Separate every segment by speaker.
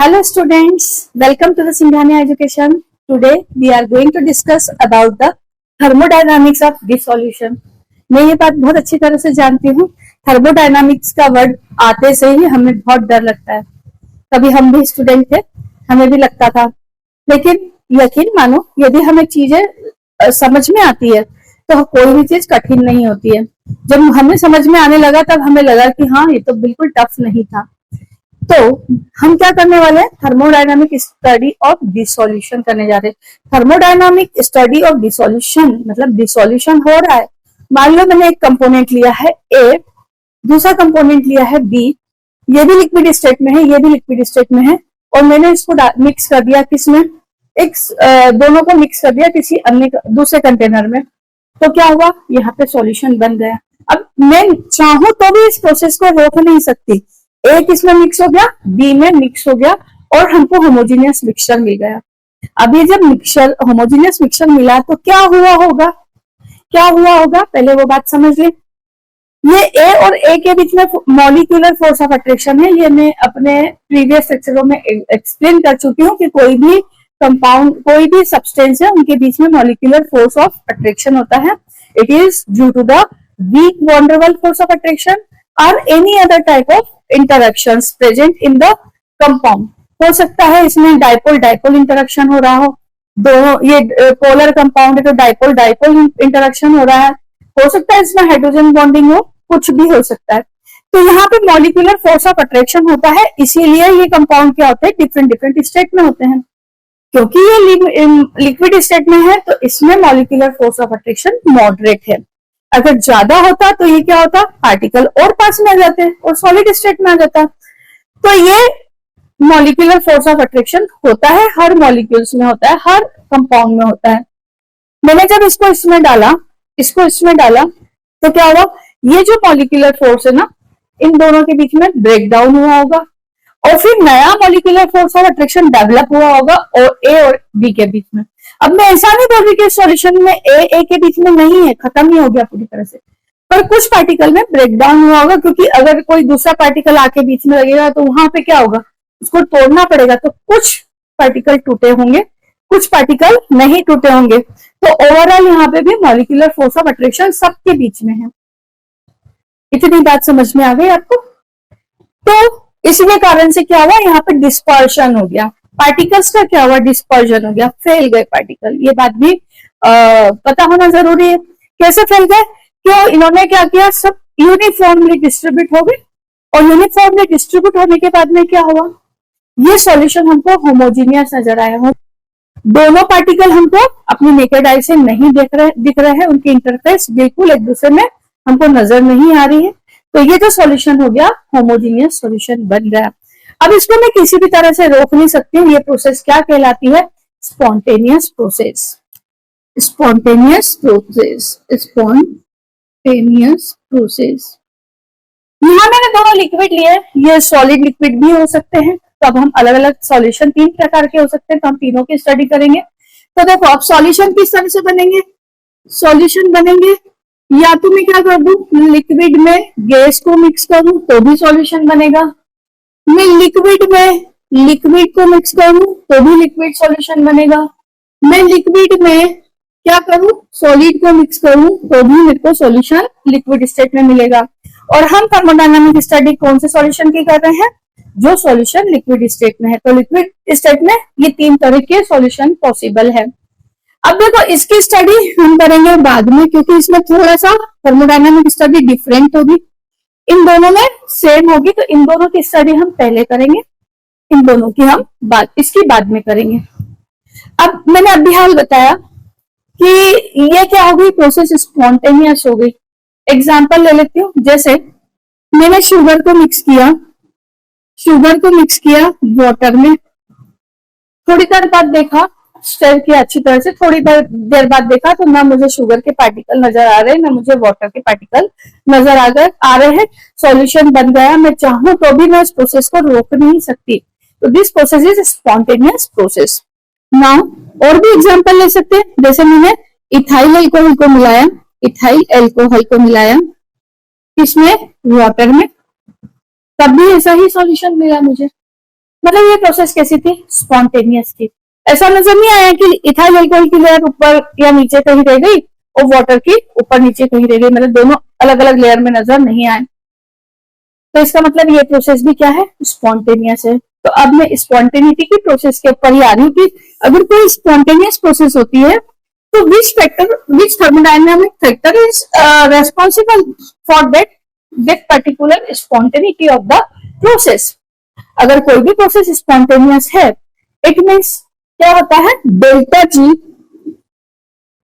Speaker 1: Hello students, welcome to the Singhania Education. Today we are going to discuss about the thermodynamics of dissolution. मैं ये बात बहुत अच्छी तरह से जानती हूँ, थर्मोडायनामिक्स का वर्ड आते से ही हमें बहुत डर लगता है। कभी हम भी स्टूडेंट थे, हमें भी लगता था, लेकिन यकीन मानो यदि हमें चीजें समझ में आती है तो कोई भी चीज कठिन नहीं होती है। जब हमें समझ में आने लगा तब हमें लगा कि हाँ, ये तो बिल्कुल टफ नहीं था। तो हम क्या करने वाले हैं, थर्मोडायनामिक स्टडी ऑफ डिसोल्यूशन करने जा रहे हैं। थर्मोडायनामिक स्टडी ऑफ डिसोल्यूशन मतलब डिसोल्यूशन हो रहा है। मान लो मैंने एक कंपोनेंट लिया है ए, दूसरा कंपोनेंट लिया है बी, ये भी लिक्विड स्टेट में है, ये भी लिक्विड स्टेट में है, और मैंने इसको मिक्स कर दिया किसमें, एक दोनों को मिक्स कर दिया किसी अन्य दूसरे कंटेनर में। तो क्या हुआ, यहाँ पे सॉल्यूशन बन गया। अब मैं चाहूं तो भी इस प्रोसेस को रोक नहीं सकती। ए किसमें मिक्स हो गया, बी में मिक्स हो गया, और हमको होमोजीनियस मिक्सचर मिल गया। अब ये जब मिक्सचर होमोजीनियस मिक्सचर मिला तो क्या हुआ होगा, क्या हुआ होगा, पहले वो बात समझ ले। ये ए और ए के बीच में मॉलिक्यूलर फोर्स ऑफ अट्रैक्शन है। ये मैं अपने प्रीवियस लेक्चरों में एक्सप्लेन कर चुकी हूँ कि कोई भी कंपाउंड, कोई भी सब्सटेंस है, उनके बीच में मॉलिक्यूलर फोर्स ऑफ अट्रैक्शन होता है। It is due to the weak van der Waals force of attraction और any other type of interactions present in the compound. हो सकता है इसमें डाइपोल डाइपोल इंटरेक्शन हो रहा हो, दोनों ये पोलर कंपाउंड है तो डाइपोल डाइपोल इंटरेक्शन हो रहा है। हो सकता है इसमें हाइड्रोजन बॉन्डिंग हो, कुछ भी हो सकता है। तो यहाँ पे मॉलिक्यूलर फोर्स ऑफ अट्रैक्शन होता है, इसीलिए ये कंपाउंड क्या होते हैं, डिफरेंट डिफरेंट स्टेट में होते हैं। क्योंकि ये लिक्विड स्टेट में है तो इसमें molecular force of attraction moderate है। अगर ज्यादा होता तो ये क्या होता, पार्टिकल और पास में आ जाते हैं और सॉलिड स्टेट में आ जाता। तो ये मॉलिक्यूलर फोर्स ऑफ अट्रैक्शन होता है, हर मॉलिक्यूल्स में होता है, हर कंपाउंड में होता है। मैंने जब इसको इसमें डाला, इसको इसमें डाला, तो क्या हुआ, ये जो मॉलिक्यूलर फोर्स है ना, इन दोनों के बीच में ब्रेक डाउन हुआ होगा और फिर नया molecular force of attraction develop हुआ होगा और ए और बी के बीच में। अब मैं ऐसा नहीं बोल रही कि सॉल्यूशन में ए के बीच में नहीं है, खत्म ही हो गया पूरी तरह से, पर कुछ पार्टिकल में ब्रेक डाउन हुआ होगा, क्योंकि अगर कोई दूसरा पार्टिकल आके बीच में लगेगा तो वहां पे क्या होगा, उसको तोड़ना पड़ेगा। तो कुछ पार्टिकल टूटे होंगे, कुछ पार्टिकल नहीं टूटे होंगे। तो ओवरऑल यहाँ पे भी मॉलिक्यूलर फोर्स ऑफ अट्रैक्शन सबके बीच में है। इतनी बात समझ में आ गई आपको? तो इसके कारण से क्या हुआ, यहाँ पे डिस्पर्शन हो गया, पार्टिकल्स का क्या हुआ, डिस्पर्जन हो गया, फैल गए पार्टिकल। ये बात भी पता होना जरूरी है। कैसे फैल गए, क्यों, इन्होंने क्या किया, सब यूनिफॉर्मली डिस्ट्रीब्यूट हो गए, और यूनिफॉर्मली डिस्ट्रीब्यूट होने के बाद में क्या हुआ, ये सॉल्यूशन हमको होमोजीनियस नजर आया हो। दोनों पार्टिकल हमको अपनी नेकेड आई से नहीं दिख रहे हैं, उनकी इंटरफेस बिल्कुल एक दूसरे में हमको नजर नहीं आ रही है। तो ये जो सॉल्यूशन हो गया, होमोजीनियस सॉल्यूशन बन गया। अब इसको मैं किसी भी तरह से रोक नहीं सकती हूँ। ये प्रोसेस क्या कहलाती है, spontaneous process, spontaneous process, spontaneous process. यहाँ मैंने दोनों लिक्विड लिए, ये सॉलिड लिक्विड भी हो सकते हैं। तो अब हम अलग अलग सॉल्यूशन तीन प्रकार के हो सकते हैं, तो हम तीनों की स्टडी करेंगे। तो देखो, अब सॉल्यूशन किस तरह से बनेंगे, सॉल्यूशन बनेंगे या तो मैं क्या कर दूं, लिक्विड में गैस को मिक्स करूं तो भी सॉल्यूशन बनेगा, मैं लिक्विड में लिक्विड को मिक्स करूं तो भी लिक्विड सॉल्यूशन बनेगा, मैं लिक्विड में क्या करूं, सॉलिड को मिक्स करूं तो भी मेरे को सॉल्यूशन लिक्विड स्टेट में मिलेगा। और हम थर्मोडायनामिक स्टडी कौन से सॉल्यूशन की कर रहे हैं, जो सॉल्यूशन लिक्विड स्टेट में है। तो लिक्विड स्टेट में ये तीन तरह के सॉल्यूशन पॉसिबल है। अब देखो, इसकी स्टडी हम करेंगे बाद में, क्योंकि इसमें थोड़ा सा थर्मोडायनामिक स्टडी डिफरेंट होगी, इन दोनों में सेम होगी। तो इन दोनों की स्टडी हम पहले करेंगे, इन दोनों की हम इसकी बाद में करेंगे। अब मैंने अभी हाल बताया कि ये क्या हो गई, प्रोसेस स्पॉन्टेनियस हो गई। एग्जाम्पल ले लेती हूँ, जैसे मैंने शुगर को मिक्स किया वाटर में, थोड़ी देर बाद देखा, स्टर किया अच्छी तरह से, थोड़ी देर बाद देखा तो ना मुझे शुगर के पार्टिकल नजर आ रहे हैं, ना मुझे वाटर के पार्टिकल नजर आ रहे हैं, सॉल्यूशन बन गया। मैं चाहूं तो भी मैं इस प्रोसेस को रोक नहीं सकती। तो this process is spontaneous process. Now और भी एग्जांपल ले सकते हैं, जैसे मैंने इथाइल अल्कोहल को मिलाया इसमें वाटर में, तब भी ऐसा ही सॉल्यूशन मिला मुझे। मतलब ये प्रोसेस कैसी थी, स्पॉन्टेनियस थी। ऐसा नजर नहीं आया कि इथाइल अल्कोहल की लेयर ऊपर या नीचे कहीं रह गई और वाटर की ऊपर नीचे कहीं रह गई, मतलब दोनों अलग अलग लेयर में नजर नहीं आए। तो इसका मतलब ये प्रोसेस भी क्या है, स्पॉन्टेनियस है। तो अब मैं स्पॉन्टेनिटी की प्रोसेस के ऊपर ही आ रही हूँ कि अगर कोई स्पॉन्टेनियस प्रोसेस होती है तो which thermodynamic factor is responsible for that particular spontaneity of the process. अगर कोई भी प्रोसेस स्पॉन्टेनियस है, इट मीन्स क्या होता है, डेल्टा जी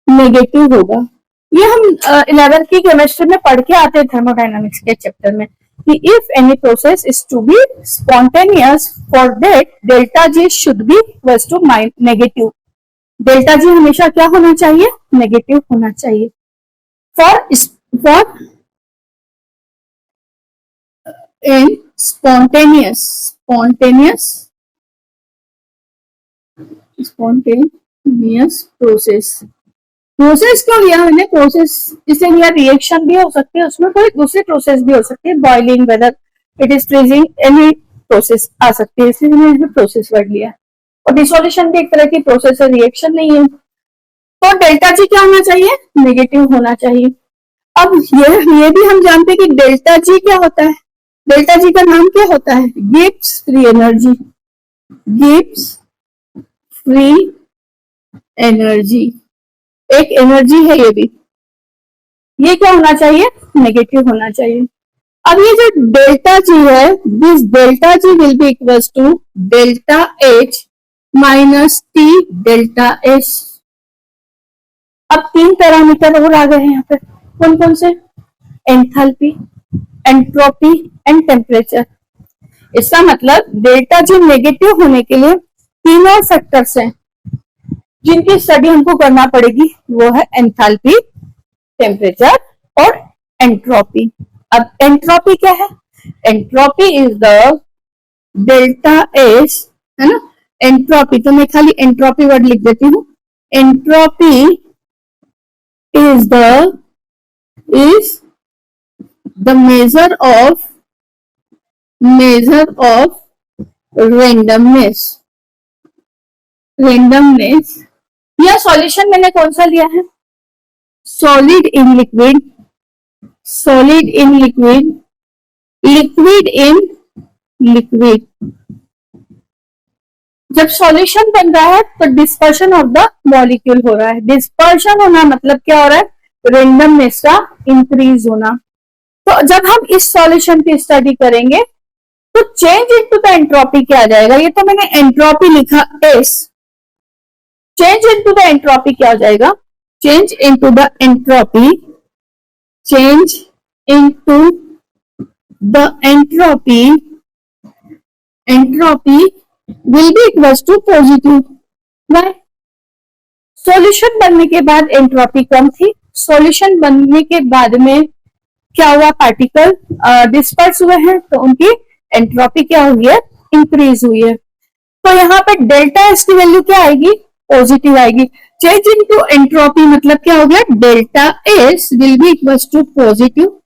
Speaker 1: नेगेटिव होगा। ये हम 11th की केमिस्ट्री में पढ़ के आते हैं थर्मोडायनामिक्स के चैप्टर में कि if any process is to be spontaneous for that delta G should be equals to negative. Delta G हमेशा क्या होना चाहिए, नेगेटिव होना चाहिए। फॉर इन स्पॉन्टेनियस प्रोसेस क्यों लिया मैंने, प्रोसेस इसे लिया, रिएक्शन भी हो सकती है, उसमें कोई दूसरी प्रोसेस भी हो सकती है, boiling, whether it is freezing, any process आ सकती है, इसलिए मैंने इसमें प्रोसेस वर्ड लिया। और डिसोल्यूशन भी एक तरह की प्रोसेस है, रिएक्शन नहीं है। तो डेल्टा जी क्या होना चाहिए, नेगेटिव होना चाहिए। अब ये भी हम जानते हैं कि डेल्टा जी क्या होता है, डेल्टा जी का नाम क्या होता है, Gibbs free energy. Gibbs free energy एक एनर्जी है, ये भी, ये क्या होना चाहिए, नेगेटिव होना चाहिए। अब ये जो डेल्टा जी है, this delta G will be equals to delta H minus T delta S. अब 3 पैरामीटर और आ गए हैं यहाँ पे, कौन कौन से, एंथैल्पी, एंट्रोपी एंड टेम्परेचर। इसका मतलब डेल्टा जी नेगेटिव होने के लिए तीनों फैक्टर्स हैं जिनकी स्टडी हमको करना पड़ेगी, वो है एंथैल्पी, टेम्परेचर और एंट्रोपी। अब एंट्रोपी क्या है, entropy is the delta S, है ना। एंट्रोपी तो मैं खाली एंट्रोपी वर्ड लिख देती हूँ। Entropy is the measure of randomness। यह सॉल्यूशन मैंने कौन सा लिया है, solid in liquid, liquid in liquid. जब सॉल्यूशन बन रहा है तो डिस्पर्शन ऑफ द मॉलिक्यूल हो रहा है। डिस्पर्शन होना मतलब क्या हो रहा है, रेंडमनेस का इंक्रीज होना। तो जब हम इस सॉल्यूशन की स्टडी करेंगे तो चेंज इनटू द एंट्रोपी क्या आ जाएगा, ये तो मैंने एंट्रोपी लिखा S, change into the entropy क्या हो जाएगा, change into the entropy will be equals to positive. Right, solution बनने के बाद एंट्रोपी कम थी, सॉल्यूशन बनने के बाद में क्या हुआ, पार्टिकल डिस्पर्स हुए हैं तो उनकी एंट्रोपी क्या हुई है, इंक्रीज हुई है। तो यहाँ पे डेल्टा एस की वैल्यू क्या आएगी, पॉजिटिव आएगी। चेंज इनटू एंट्रोपी मतलब क्या हो गया, delta S will be equals to positive,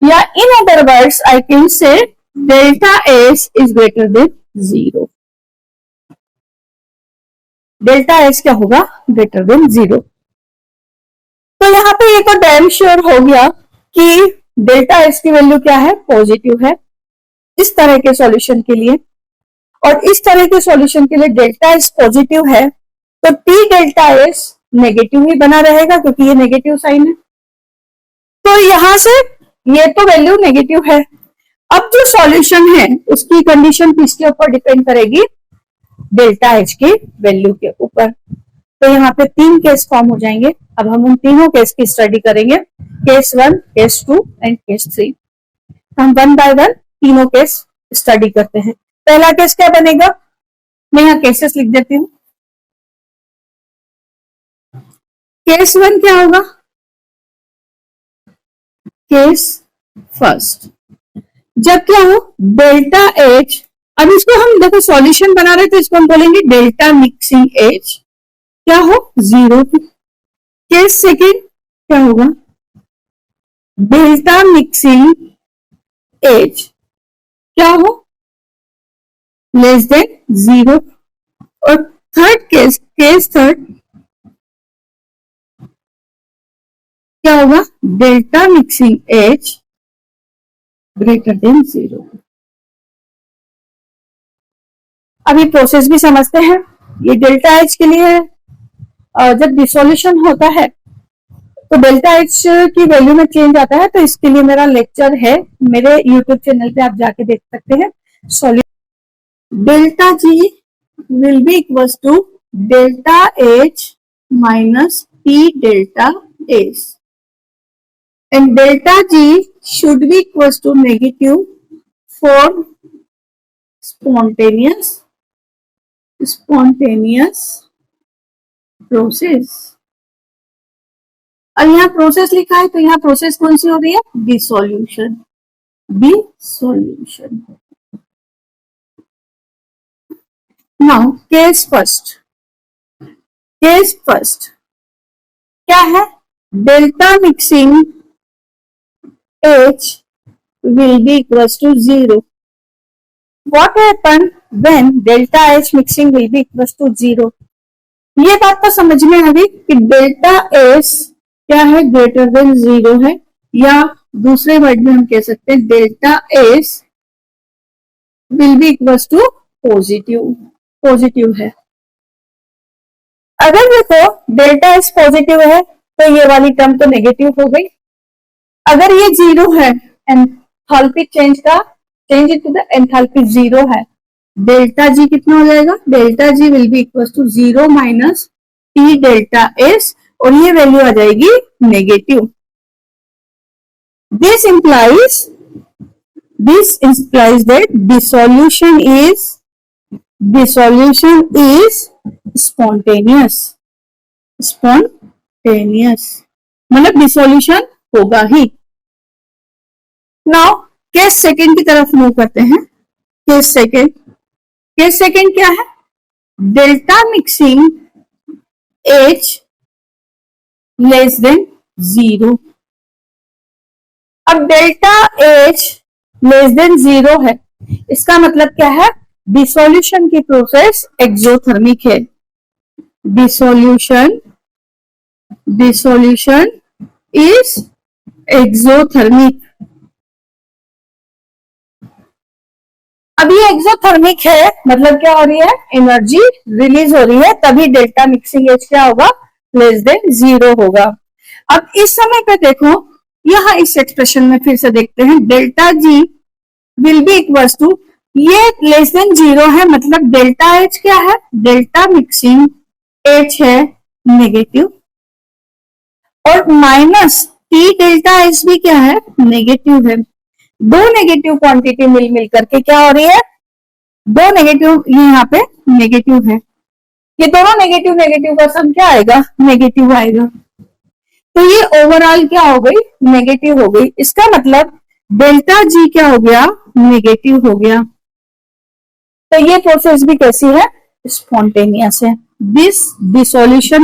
Speaker 1: या in other words I can say delta S is greater than 0। Delta S क्या होगा, ग्रेटर देन 0। तो यहाँ पे ये तो डैम श्योर हो गया कि डेल्टा एस की वैल्यू क्या है, पॉजिटिव है इस तरह के सॉल्यूशन के लिए। और इस तरह के सॉल्यूशन के लिए डेल्टा एस पॉजिटिव है तो टी डेल्टा एस नेगेटिव ही बना रहेगा क्योंकि ये नेगेटिव साइन है। तो यहां से ये तो वैल्यू नेगेटिव है। अब जो सॉल्यूशन है उसकी कंडीशन किसके ऊपर डिपेंड करेगी, डेल्टा एच की वैल्यू के ऊपर। तो यहाँ पे 3 केस फॉर्म हो जाएंगे। अब हम उन तीनों केस की स्टडी करेंगे, केस 1, केस 2 एंड केस 3। हम 1 बाय 1 तीनों केस स्टडी करते हैं। पहला केस क्या बनेगा, मैं यहाँ केसेस लिख देती हूँ। केस 1 क्या होगा, केस फर्स्ट, जब क्या हो, डेल्टा एच, अब इसको हम देखो सॉल्यूशन बना रहे थे, इसको हम बोलेंगे डेल्टा मिक्सिंग एच क्या हो, 0। केस सेकेंड क्या होगा, डेल्टा मिक्सिंग एच क्या हो, लेस देन 0। और थर्ड केस थर्ड क्या होगा, delta mixing H greater than 0। अभी प्रोसेस भी समझते हैं। ये डेल्टा H के लिए जब डिसोल्यूशन होता है तो डेल्टा H की वैल्यू में चेंज आता है, तो इसके लिए मेरा लेक्चर है, मेरे यूट्यूब चैनल पे आप जाके देख सकते हैं। Solution delta G will be equals to delta H minus P delta S, and delta G should be equals to negative for spontaneous process. अब यहाँ प्रोसेस लिखा है तो यहाँ प्रोसेस कौन सी हो रही है, डिसोल्यूशन। नाउ केस फर्स्ट क्या है, delta mixing H will be equals to 0. What happen when delta H mixing will be equals to 0? ये बात तो समझ में आ गई कि डेल्टा S क्या है, ग्रेटर देन 0 है, या दूसरे वर्ड में हम कह सकते हैं delta S will be equals to positive है। अगर देखो डेल्टा S पॉजिटिव है तो ये वाली टर्म तो नेगेटिव हो गई। अगर ये 0 है, enthalpy change into the enthalpy 0 है, डेल्टा G कितना हो जाएगा, delta G will be equal to 0 minus T delta S, और ये वैल्यू आ जाएगी negative. This implies that dissolution is spontaneous, मतलब डिसोल्यूशन होगा ही। नाउ केस सेकेंड की तरफ मूव करते हैं। केस सेकेंड क्या है, delta mixing H less than 0। अब डेल्टा H लेस देन 0 है, इसका मतलब क्या है, डिसोल्यूशन की प्रोसेस एक्सोथर्मिक है। Dissolution is exothermic. अब ये एक्सोथर्मिक है मतलब क्या हो रही है, एनर्जी रिलीज हो रही है, तभी डेल्टा मिक्सिंग H क्या होगा, लेस देन 0 होगा। अब इस समय पे देखो, यहां इस एक्सप्रेशन में फिर से देखते हैं, delta G will be equals to, ये लेस देन 0 है मतलब डेल्टा H क्या है, डेल्टा मिक्सिंग H है नेगेटिव, और माइनस T डेल्टा H भी क्या है, नेगेटिव है। दो नेगेटिव क्वांटिटी मिल करके क्या हो रही है, दो नेगेटिव, ये यहाँ पे नेगेटिव है, ये दोनों नेगेटिव का सम क्या आएगा, नेगेटिव आएगा। तो ये ओवरऑल क्या हो गई, नेगेटिव हो गई। इसका मतलब डेल्टा G क्या हो गया, नेगेटिव हो गया। तो ये प्रोसेस भी कैसी है, स्पॉन्टेनियस है। This dissolution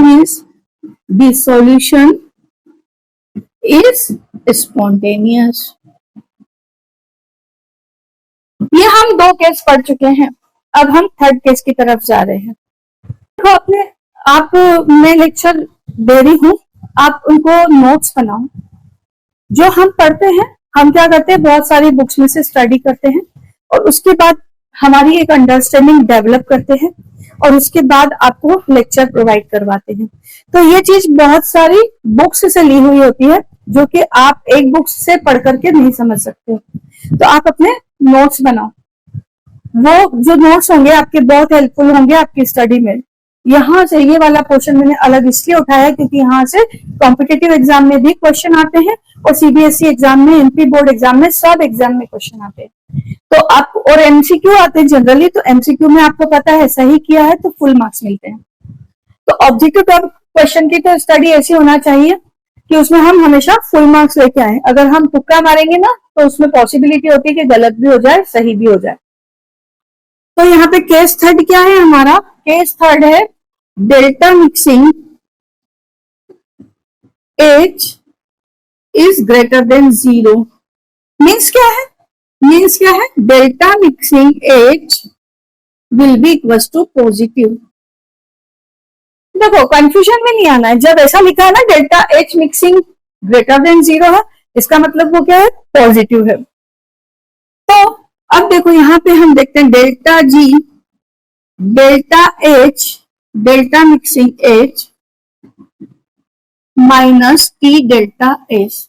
Speaker 1: is spontaneous. ये हम दो केस पढ़ चुके हैं, अब हम थर्ड केस की तरफ जा रहे हैं। तो अपने आप मैं लेक्चर दे रही हूँ, आप उनको नोट्स बनाओ। जो हम पढ़ते हैं, हम क्या करते हैं, बहुत सारी बुक्स में से स्टडी करते हैं और उसके बाद हमारी एक अंडरस्टैंडिंग डेवलप करते हैं और उसके बाद आपको लेक्चर प्रोवाइड करवाते हैं। तो ये चीज बहुत सारी बुक्स से ली हुई होती है जो कि आप एक बुक से पढ़ करके नहीं समझ सकते। तो आप अपने नोट्स बनाओ, वो जो नोट्स होंगे आपके बहुत हेल्पफुल होंगे आपकी स्टडी में। यहाँ से ये वाला पोर्शन मैंने अलग इसलिए उठाया है क्योंकि यहाँ से कॉम्पिटिटिव एग्जाम में भी क्वेश्चन आते हैं और सीबीएसई एग्जाम में, एमपी बोर्ड एग्जाम में, सब एग्जाम में क्वेश्चन आते हैं। तो आप, और एमसीक्यू आते हैं जनरली, तो एमसीक्यू में आपको पता है सही किया है तो फुल मार्क्स मिलते हैं। तो ऑब्जेक्टिव क्वेश्चन की तो स्टडी ऐसी होना चाहिए कि उसमें हम हमेशा फुल मार्क्स लेके आए। अगर हम तुक्का मारेंगे ना तो उसमें पॉसिबिलिटी होती है कि गलत भी हो जाए, सही भी हो जाए। तो यहाँ पे केस थर्ड क्या है हमारा, केस थर्ड है delta mixing H is greater than 0। Means क्या है, delta mixing H will be equals to positive. देखो कंफ्यूजन में नहीं आना है, जब ऐसा लिखा है ना delta H mixing greater than 0 है, इसका मतलब वो क्या है, पॉजिटिव है। तो अब देखो यहाँ पे हम देखते हैं delta G, delta H, delta mixing H minus T delta H.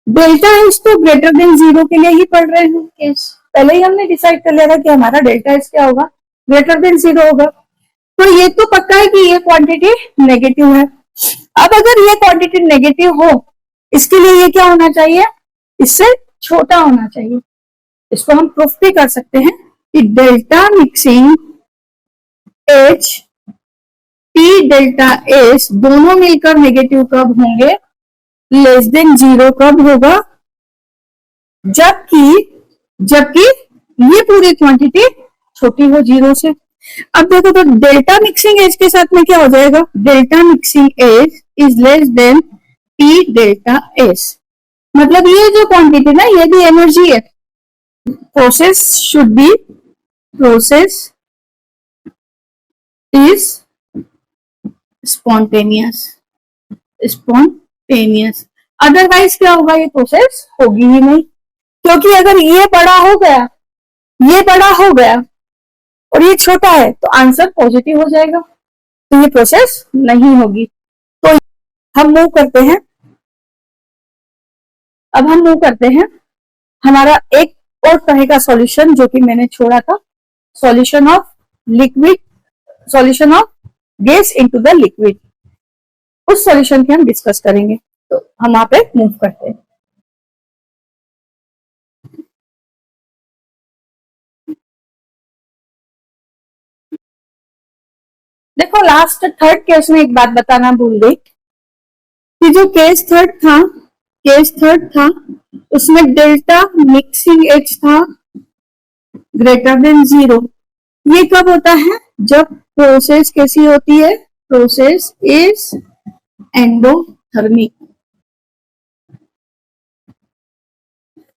Speaker 1: Delta H तो ग्रेटर देन 0 के लिए ही पढ़ रहे हैं केस, पहले ही हमने डिसाइड कर लिया था कि हमारा डेल्टा एच क्या होगा, ग्रेटर देन 0 होगा। तो ये तो पक्का है कि ये क्वांटिटी नेगेटिव है। अब अगर ये क्वांटिटी नेगेटिव हो, इसके लिए ये क्या होना चाहिए, इससे छोटा होना चाहिए। इसको हम प्रूफ भी कर सकते हैं कि delta mixing H, T delta H दोनों मिलकर नेगेटिव कब होंगे, लेस देन 0 कब होगा, जबकि ये पूरी क्वांटिटी छोटी हो 0 से। अब देखो तो डेल्टा मिक्सिंग एज के साथ में क्या हो जाएगा, delta mixing H is less than T delta S. मतलब ये जो क्वांटिटी ना, ये भी एनर्जी है। Process should be, process is spontaneous, spontaneous. Otherwise क्या होगा, ये प्रोसेस होगी ही नहीं, क्योंकि अगर ये बड़ा हो गया, ये बड़ा हो गया और ये छोटा है तो आंसर पॉजिटिव हो जाएगा, तो ये प्रोसेस नहीं होगी। तो हम मूव करते हैं, अब हम मूव करते हैं हमारा एक और तरह का सॉल्यूशन जो कि मैंने छोड़ा था, solution of liquid, solution of gas into the liquid. उस सॉल्यूशन की हम डिस्कस करेंगे, तो हम वहां पे मूव करते हैं। देखो लास्ट थर्ड केस में एक बात बताना भूल गई कि जो केस थर्ड था उसमें डेल्टा मिक्सिंग एच था ग्रेटर देन 0। ये कब होता है, जब प्रोसेस कैसी होती है, प्रोसेस इज एंडोथर्मिक।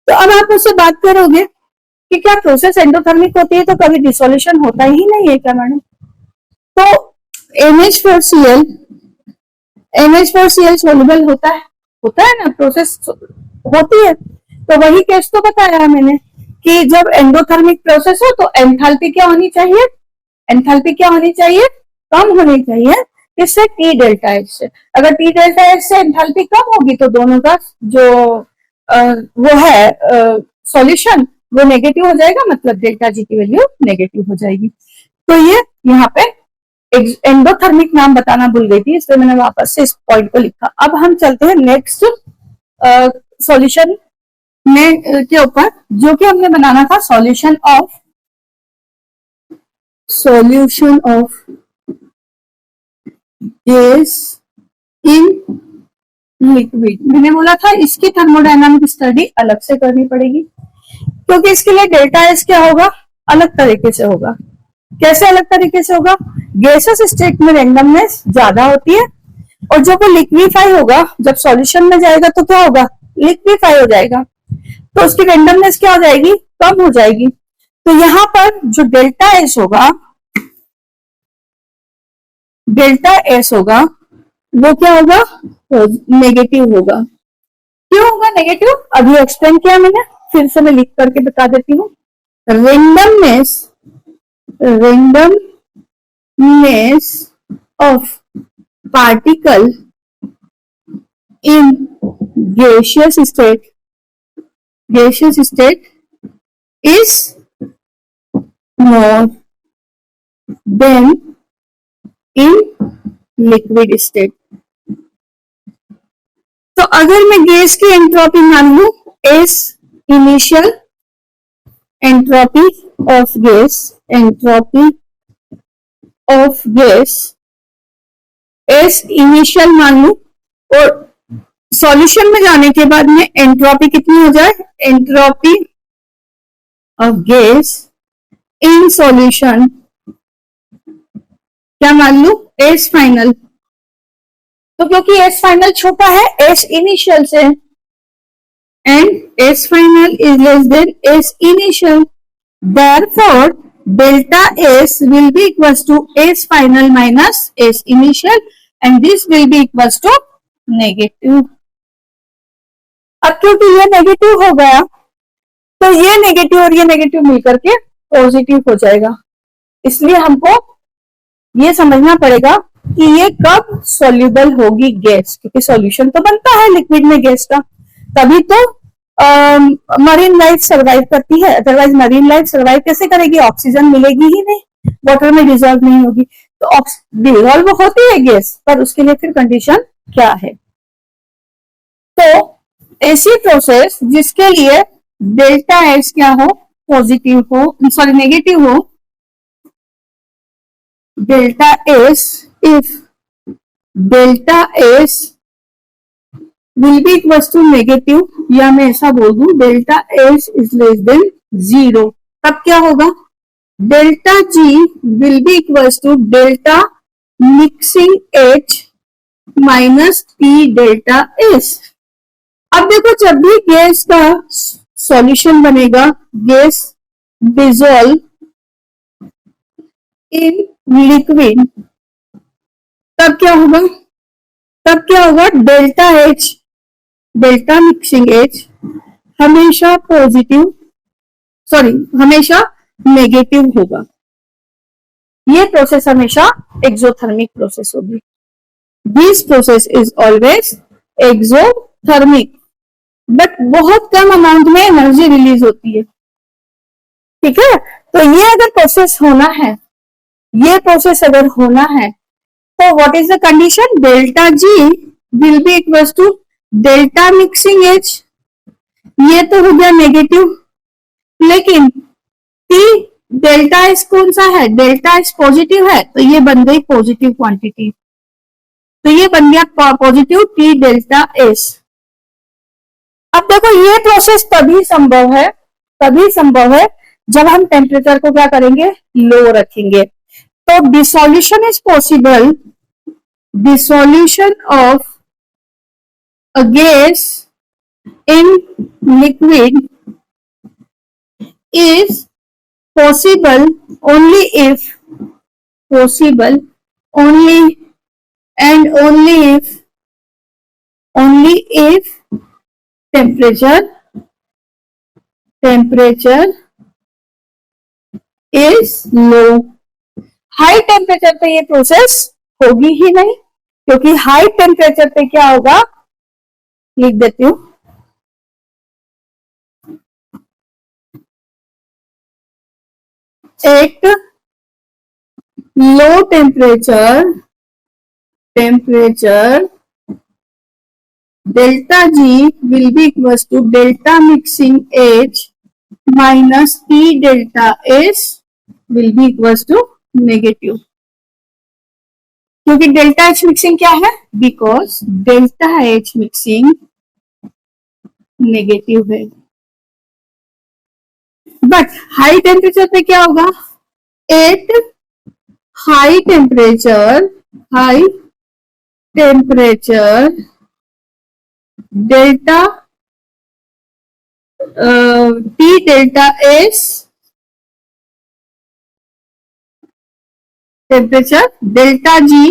Speaker 1: तो अब आप उससे बात करोगे कि क्या प्रोसेस एंडोथर्मिक होती है तो कभी डिसोल्यूशन होता ही नहीं है क्या मैडम? तो NH4Cl सोल्यूबल होता है ना, प्रोसेस होती है। तो वही केस तो बताया है मैंने कि जब एंडोथर्मिक प्रोसेस हो तो एंथैल्पी क्या होनी चाहिए, एंथैल्पी क्या होनी चाहिए, कम होनी चाहिए। इससे टी डेल्टा एच से, अगर टी डेल्टा एच से एंथैल्पी कम होगी तो दोनों का जो वो है सॉल्यूशन वो नेगेटिव हो जाएगा, मतलब डेल्टा जी की वैल्यू नेगेटिव हो जाएगी। तो ये यहाँ पे एंडोथर्मिक नाम बताना भूल गई थी, इसलिए मैंने वापस से इस पॉइंट को लिखा। अब हम चलते हैं नेक्स्ट सॉल्यूशन में के ऊपर, जो कि हमने बनाना था solution of gas in liquid. मैंने बोला था इसकी थर्मोडायनामिक स्टडी अलग से करनी पड़ेगी, क्योंकि इसके लिए डेल्टा एस क्या होगा, अलग तरीके से होगा। कैसे अलग तरीके से होगा, गैसेस स्टेट में रैंडमनेस ज्यादा होती है, और जब वो लिक्विफाई होगा, जब सॉल्यूशन में जाएगा तो क्या होगा, लिक्विफाई हो जाएगा, तो उसकी रैंडमनेस क्या हो जाएगी, कम हो जाएगी। तो यहाँ पर जो डेल्टा एस होगा, वो क्या होगा, नेगेटिव होगा। क्यों होगा नेगेटिव, अभी एक्सप्लेन किया मैंने, फिर से मैं लिख करके बता देती हूँ। Randomness of particle in gaseous state is more than in liquid state। तो अगर मैं गैस की एंट्रोपी मान लू, S initial entropy of gas S initial मान लू, और सॉल्यूशन में जाने के बाद में एंट्रोपी कितनी हो जाए, entropy of gas in solution क्या मान लू, एस फाइनल। तो क्योंकि एस फाइनल छोटा है एस इनिशियल से, and S final is less then S initial, therefore delta S will be equals to S final minus S initial and this will be equals to negative. अब क्योंकि ये negative हो गया तो ये नेगेटिव और ये नेगेटिव मिलकर के पॉजिटिव हो जाएगा, इसलिए हमको ये समझना पड़ेगा कि ये कब सॉल्युबल होगी गैस, क्योंकि सॉल्यूशन तो बनता है लिक्विड में गैस का, तभी तो मरीन लाइफ सरवाइव करती है, अदरवाइज मरीन लाइफ सरवाइव कैसे करेगी, ऑक्सीजन मिलेगी ही नहीं, वाटर में डिजोल्व नहीं होगी, तो डिजोल्व होती है गैस, पर उसके लिए फिर कंडीशन क्या है। तो ऐसी प्रोसेस जिसके लिए डेल्टा एच क्या हो, पॉजिटिव हो, सॉरी नेगेटिव हो, delta S, if delta S will be equals to negative, या मैं ऐसा बोल दूं delta S is less than 0, तब क्या होगा, delta G will be equals to delta mixing H minus T delta S. अब देखो जब भी गैस का सॉल्यूशन बनेगा, गैस डिसॉल्व इन लिक्विड, तब क्या होगा, delta H, delta mixing H हमेशा पॉजिटिव, सॉरी हमेशा नेगेटिव होगा। ये प्रोसेस हमेशा एक्सोथर्मिक प्रोसेस होगी। This process is always exothermic, but बहुत कम अमाउंट में एनर्जी रिलीज होती है, ठीक है। तो ये अगर प्रोसेस होना है, ये प्रोसेस अगर होना है, तो what is the condition, delta G will be equals to delta mixing H, ये तो हो गया नेगेटिव, लेकिन टी डेल्टा एस कौन सा है, डेल्टा एस पॉजिटिव है, तो ये बन गई पॉजिटिव क्वांटिटी, तो ये बन गया पॉजिटिव टी डेल्टा एस। अब देखो ये प्रोसेस तभी संभव है जब हम टेम्परेचर को क्या करेंगे, लो रखेंगे। तो dissolution is possible, dissolution of a gas in liquid is possible only if, possible only and only if temperature is low। High temperature पे ये प्रोसेस होगी ही नहीं, क्योंकि हाई टेम्परेचर पे क्या होगा, लिख देती हूं, at low temperature delta G will be equals to delta mixing H minus T delta S will be equals to negative। क्योंकि डेल्टा H मिक्सिंग क्या है, because delta H mixing negative है। बट हाई टेम्परेचर पे क्या होगा, at high temperature delta T delta S, temperature delta G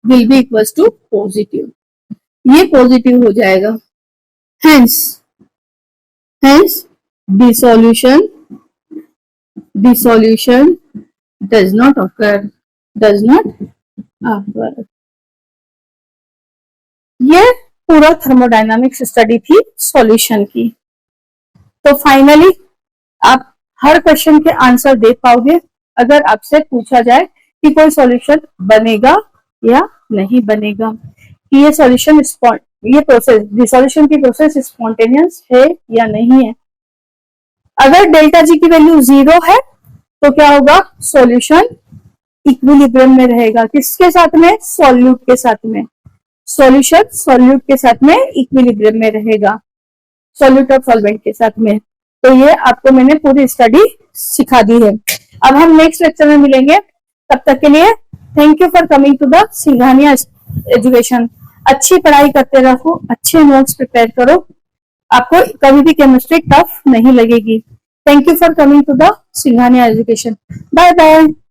Speaker 1: will be equals to positive, ये positive हो जाएगा। Hence dissolution does not occur। ये पूरा थर्मोडायनामिक्स स्टडी थी सॉल्यूशन की। तो फाइनली आप हर क्वेश्चन के आंसर दे पाओगे अगर आपसे पूछा जाए कि कोई सॉल्यूशन बनेगा या नहीं बनेगा, कि ये सॉल्यूशन ये प्रोसेस डिसोल्यूशन की प्रोसेस स्पॉन्टेनियस है या नहीं है। अगर डेल्टा जी की वैल्यू 0 है तो क्या होगा, सॉल्यूशन इक्विलिब्रियम में रहेगा, किसके साथ में, सॉल्यूट के साथ में, सॉल्यूशन सॉल्यूट के साथ में इक्विलिब्रियम में रहेगा, सॉल्यूट और सॉल्वेंट के साथ में। तो ये आपको मैंने पूरी स्टडी सिखा दी है। अब हम नेक्स्ट लेक्चर में मिलेंगे, तब तक के लिए thank you for coming to the Singhania education. अच्छी पढ़ाई करते रहो, अच्छे नोट्स प्रिपेयर करो, आपको कभी भी केमिस्ट्री टफ नहीं लगेगी। Thank you for coming to the Singhania Education. Bye bye.